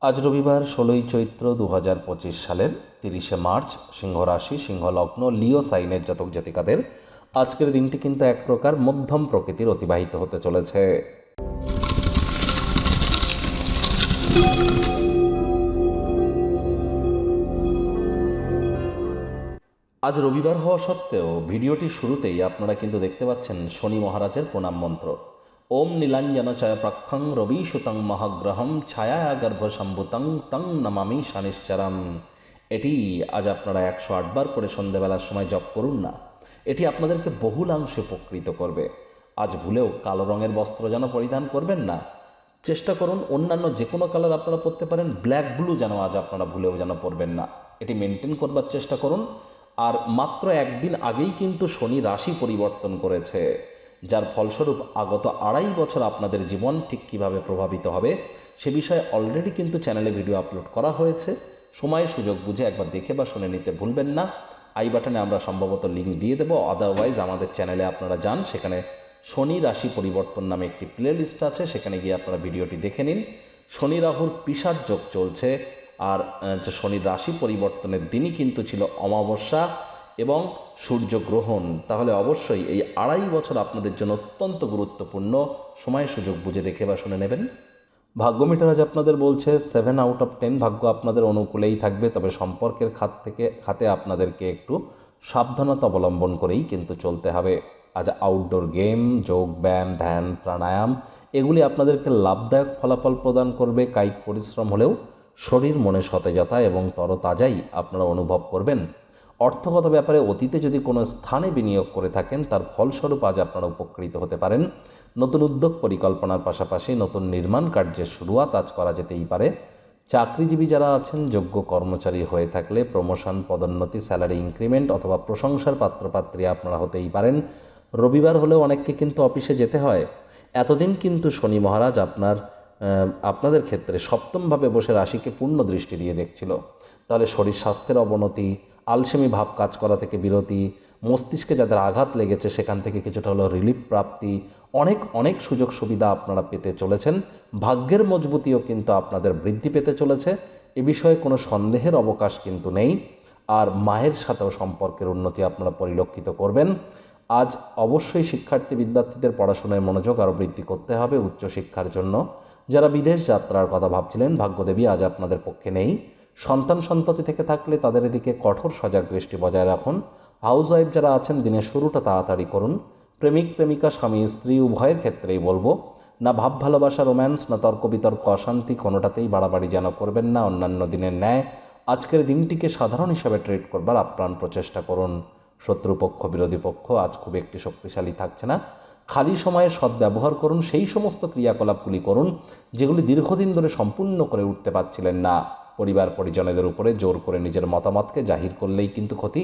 আজ রবিবার ১৬ই চৈত্র ২০২৫ সালের ৩০শে মার্চ, সিংহ রাশি, সিংহ লগ্ন, লিও সাইনের জাতক জাতিকাদের আজকের দিনটি কিন্তু এক প্রকার মধ্যম প্রকৃতির অতিবাহিত হতে চলেছে। আজ রবিবার হওয়া সত্ত্বেও ভিডিওটি শুরুতেই আপনারা কিন্তু দেখতে পাচ্ছেন শনি মহারাজের প্রণাম মন্ত্র। ওম নীলাঞ্জন চয় প্রক্ষং রবি সুতং মহাগ্রহম ছায়া গর্ভ সম্ভুতং তং নমামি শনিশ্চরম। এটি আজ আপনারা ১০৮ বার করে সন্ধ্যেবেলার সময় জপ করুন না। এটি আপনাদেরকে বহুলাংশে উপকৃত করবে। আজ ভুলেও কালো রঙের বস্ত্র যেন পরিধান করবেন না। চেষ্টা করুন অন্যান্য যে কোনো কালার আপনারা পরতে পারেন, ব্ল্যাক ব্লু যেন আজ আপনারা ভুলেও যেন পরবেন না। এটি মেনটেন করবার চেষ্টা করুন। আর মাত্র একদিন আগেই কিন্তু শনি রাশি পরিবর্তন করেছে, যার ফলস্বরূপ আগত ২.৫ বছর আপনাদের জীবন ঠিক কীভাবে প্রভাবিত হবে সে বিষয়ে অলরেডি কিন্তু চ্যানেলে ভিডিও আপলোড করা হয়েছে। সময় সুযোগ বুঝে একবার দেখে বা শুনে নিতে ভুলবেন না। আই বাটনে আমরা সম্ভবত লিঙ্ক দিয়ে দেবো, আদারওয়াইজ আমাদের চ্যানেলে আপনারা যান, সেখানে শনি রাশি পরিবর্তন নামে একটি প্লে লিস্ট আছে, সেখানে গিয়ে আপনারা ভিডিওটি দেখে নিন। শনি রাহুর পিশাচ যোগ চলছে, আর শনি রাশি পরিবর্তনের দিনই কিন্তু ছিল অমাবস্যা এবং সূর্যগ্রহণ। তাহলে অবশ্যই এই ২.৫ বছর আপনাদের জন্য অত্যন্ত গুরুত্বপূর্ণ। সময় সুযোগ বুঝে দেখে বা শুনে নেবেন। ভাগ্য মিটার আজ আপনাদের বলছে 7 আউট অফ 10 ভাগ্য আপনাদের অনুকূলেই থাকবে, তবে সম্পর্কের খাতে আপনাদেরকে একটু সাবধানতা অবলম্বন করেই কিন্তু চলতে হবে। আজ আউটডোর গেম, যোগ ব্যায়াম, ধ্যান, প্রাণায়াম এগুলি আপনাদেরকে লাভদায়ক ফলাফল প্রদান করবে। কায়িক পরিশ্রম হলেও শরীর মনে সতেজতা এবং তরতাজাই আপনারা অনুভব করবেন। অর্থগত ব্যাপারে অতীতে যদি কোনো স্থানে বিনিয়োগ করে থাকেন তার ফলস্বরূপ আজ আপনারা উপকৃত হতে পারেন। নতুন উদ্যোগ পরিকল্পনার পাশাপাশি নতুন নির্মাণ কার্যের শুরুয়াত আজ করা যেতেই পারে। চাকরিজীবী যারা আছেন, যোগ্য কর্মচারী হয়ে থাকলে প্রমোশন, পদোন্নতি, স্যালারি ইনক্রিমেন্ট অথবা প্রশংসার পাত্রপাত্রী আপনারা হতেই পারেন। রবিবার হলেও অনেককে কিন্তু অফিসে যেতে হয়। এতদিন কিন্তু শনি মহারাজ আপনাদের ক্ষেত্রে সপ্তমভাবে বসে রাশিকে পূর্ণ দৃষ্টি দিয়ে দেখছিল। তাহলে শরীর স্বাস্থ্যের অবনতি, আলসেমি ভাব কাজ করা থেকে বিরতি, মস্তিষ্কে যাদের আঘাত লেগেছে সেখান থেকে কিছুটা হলেও রিলিফ প্রাপ্তি, অনেক সুযোগ সুবিধা আপনারা পেতে চলেছেন। ভাগ্যের মজবুতিও কিন্তু আপনাদের বৃদ্ধি পেতে চলেছে, এ বিষয়ে কোনো সন্দেহের অবকাশ কিন্তু নেই। আর মায়ের সাথেও সম্পর্কের উন্নতি আপনারা পরিলক্ষিত করবেন। আজ অবশ্যই বিদ্যার্থীদের পড়াশোনায় মনোযোগ আরও বৃদ্ধি করতে হবে উচ্চশিক্ষার জন্য। যারা বিদেশ যাত্রার কথা ভাবছিলেন, ভাগ্যদেবী আজ আপনাদের পক্ষে নেই। সন্ততি থেকে থাকলে তাদের এদিকে কঠোর সজাগ দৃষ্টি বজায় রাখুন। হাউসওয়াইফ যারা আছেন, দিনের শুরুটা তাড়াতাড়ি করুন। প্রেমিক প্রেমিকা, স্বামী স্ত্রী উভয়ের ক্ষেত্রেই বলবো, না ভাব ভালোবাসা, রোম্যান্স, না তর্ক বিতর্ক, অশান্তি, কোনোটাতেই বাড়াবাড়ি যেন করবেন না। অন্যান্য দিনের ন্যায় আজকের দিনটিকে সাধারণ হিসাবে ট্রিট করবার আপ্রাণ প্রচেষ্টা করুন। শত্রুপক্ষ, বিরোধী পক্ষ আজ খুব একটি শক্তিশালী থাকছে না। খালি সময়ে সদ্ব্যবহার করুন, সেই সমস্ত ক্রিয়াকলাপগুলি করুন যেগুলি দীর্ঘদিন ধরে সম্পূর্ণ করে উঠতে পারছিলেন না। পরিবার পরিজনেদের উপরে জোর করে নিজের মতামতকে জাহির করলেই কিন্তু ক্ষতি।